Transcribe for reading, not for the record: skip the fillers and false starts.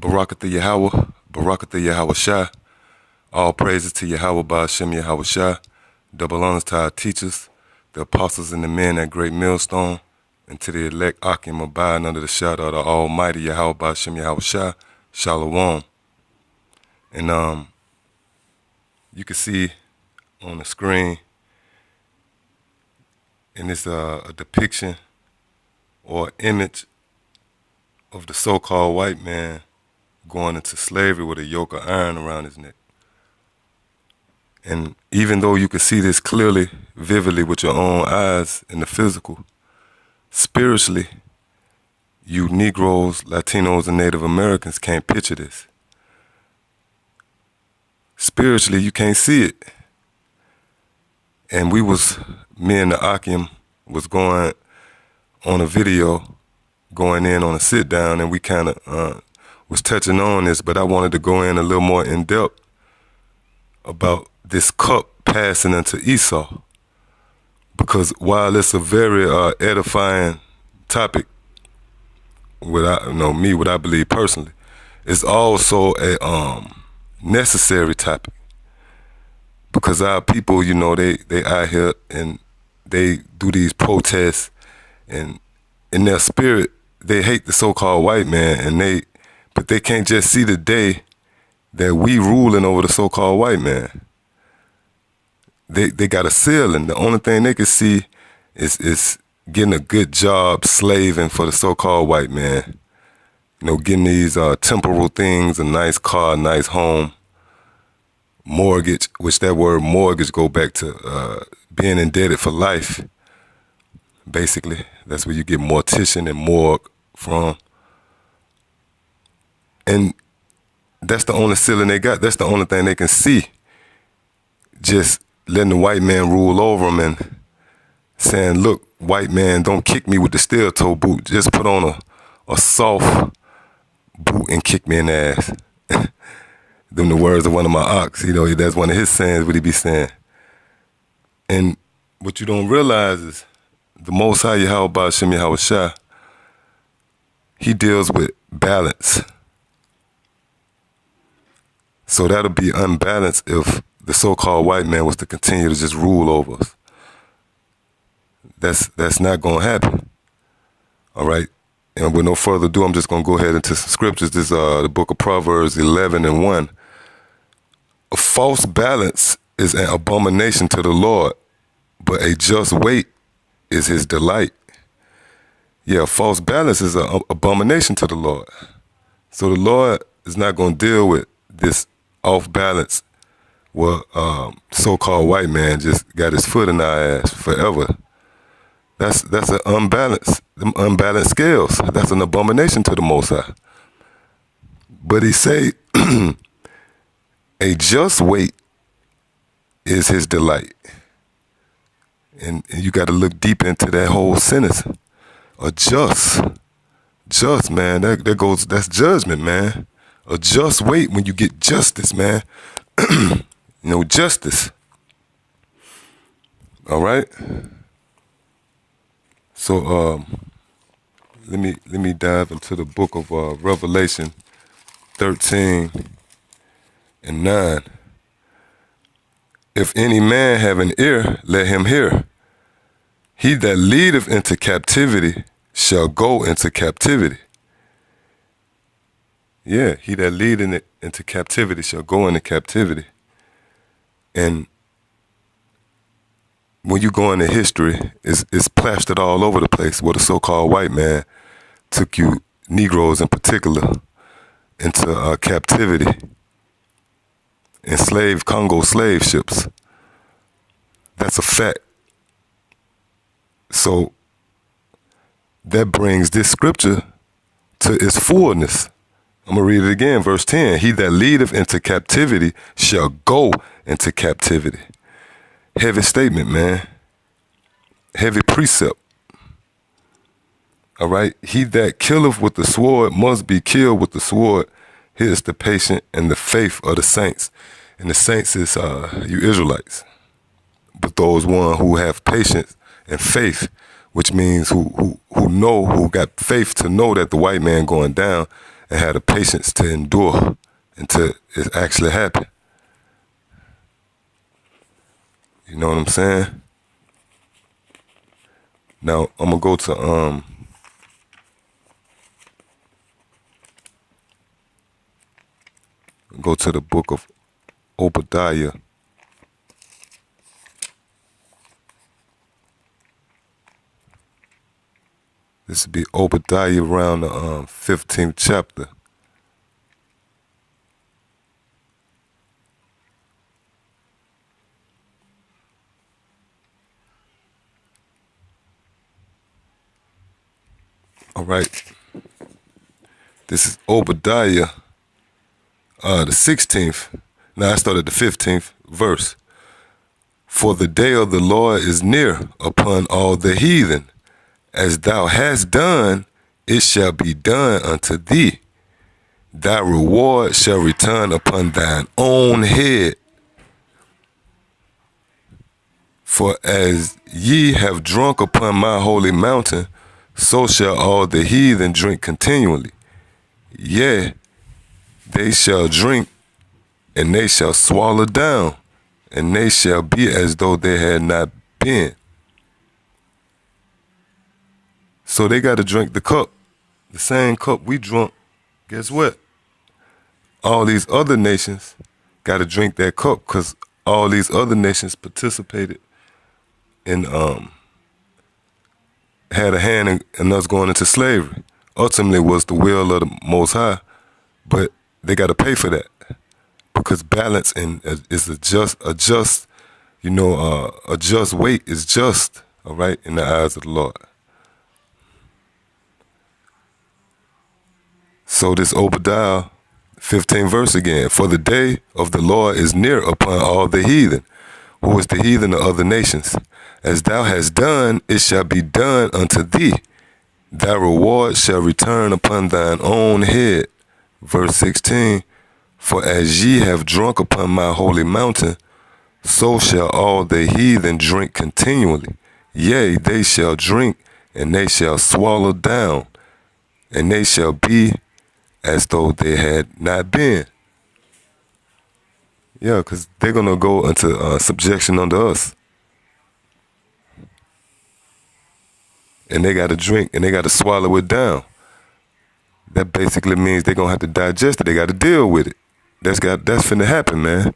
Barakatha Yahweh, Barakatha Yahweh Shai. All praises to Yahweh Ba'ashem Yahweh Shai. Double honors to our teachers, the apostles and the men at Great Millstone, and to the elect Akim abiding under the shadow of the Almighty Yahweh Ba'ashem Yahweh Shai. Shalom. And you can see on the screen, and it's a depiction or image of the so-called white man going into slavery with a yoke of iron around his neck. And even though you can see this clearly, vividly with your own eyes in the physical, spiritually, you Negroes, Latinos, and Native Americans can't picture this. Spiritually, you can't see it. And me and the Akim was going on a video, going in on a sit down, and we kind of was touching on this, but I wanted to go in a little more in depth about this cup passing into Esau. Because while it's a very edifying topic, what I believe personally, it's also a necessary topic. Because our people, they out here and they do these protests, and in their spirit, they hate the so-called white man, but they can't just see the day that we ruling over the so-called white man. They got a ceiling. The only thing they can see is getting a good job slaving for the so-called white man. Getting these temporal things, a nice car, a nice home, mortgage, which that word mortgage go back to being indebted for life. Basically, that's where you get mortician and morgue from. And that's the only ceiling they got. That's the only thing they can see. Just letting the white man rule over them and saying, look, white man, don't kick me with the steel toe boot. Just put on a soft boot and kick me in the ass. Them the words of one of my ox. That's one of his sayings, what he be saying. And what you don't realize is the Most High Yahweh Ba'ashem Yahweh Shai, he deals with balance. So that'll be unbalanced if the so-called white man was to continue to just rule over us. That's not going to happen. All right? And with no further ado, I'm just going to go ahead into some scriptures. This is the book of Proverbs 11:1. A false balance is an abomination to the Lord, but a just weight is his delight. Yeah, false balance is an abomination to the Lord. So the Lord is not going to deal with this off balance where so-called white man just got his foot in our ass forever. That's an unbalanced scales. That's an abomination to the Most High. But he say, a just weight is his delight. And you got to look deep into that whole sentence. A just, man, that's judgment, man. A just weight when you get justice, man. Justice. All right. So let me dive into the book of Revelation 13:9. If any man have an ear, let him hear. He that leadeth into captivity shall go into captivity. Yeah, he that leadeth into captivity shall go into captivity. And when you go into history, it's plastered all over the place where the so-called white man took you Negroes in particular into captivity. Enslaved Congo slave ships. That's a fact. So that brings this scripture to its fullness. I'm going to read it again, verse 10. He that leadeth into captivity shall go into captivity. Heavy statement, man. Heavy precept. All right? He that killeth with the sword must be killed with the sword. Here's the patience and the faith of the saints. And the saints is you Israelites. But those one who have patience and faith, which means who got faith to know that the white man going down, and have the patience to endure until it actually happen. You know what I'm saying? Now I'm gonna go to the book of Obadiah. This would be Obadiah around the 15th chapter. All right. This is Obadiah, the 16th. Now I started the 15th verse. For the day of the Lord is near upon all the heathen. As thou hast done, it shall be done unto thee. Thy reward shall return upon thine own head. For as ye have drunk upon my holy mountain, so shall all the heathen drink continually. Yea, they shall drink, and they shall swallow down, and they shall be as though they had not been. So they got to drink the cup, the same cup we drunk. Guess what? All these other nations got to drink that cup because all these other nations participated in, had a hand in us going into slavery. Ultimately was the will of the Most High, but they got to pay for that because balance is a just weight is just, all right, in the eyes of the Lord. So this Obadiah 15 verse again. For the day of the Lord is near upon all the heathen. Who is the heathen of other nations? As thou hast done, it shall be done unto thee. Thy reward shall return upon thine own head. Verse 16. For as ye have drunk upon my holy mountain, so shall all the heathen drink continually. Yea, they shall drink, and they shall swallow down, and they shall be as though they had not been. Yeah, because they're going to go into subjection unto us. And they got to drink, and they got to swallow it down. That basically means they're going to have to digest it. They got to deal with it. That's finna happen, man.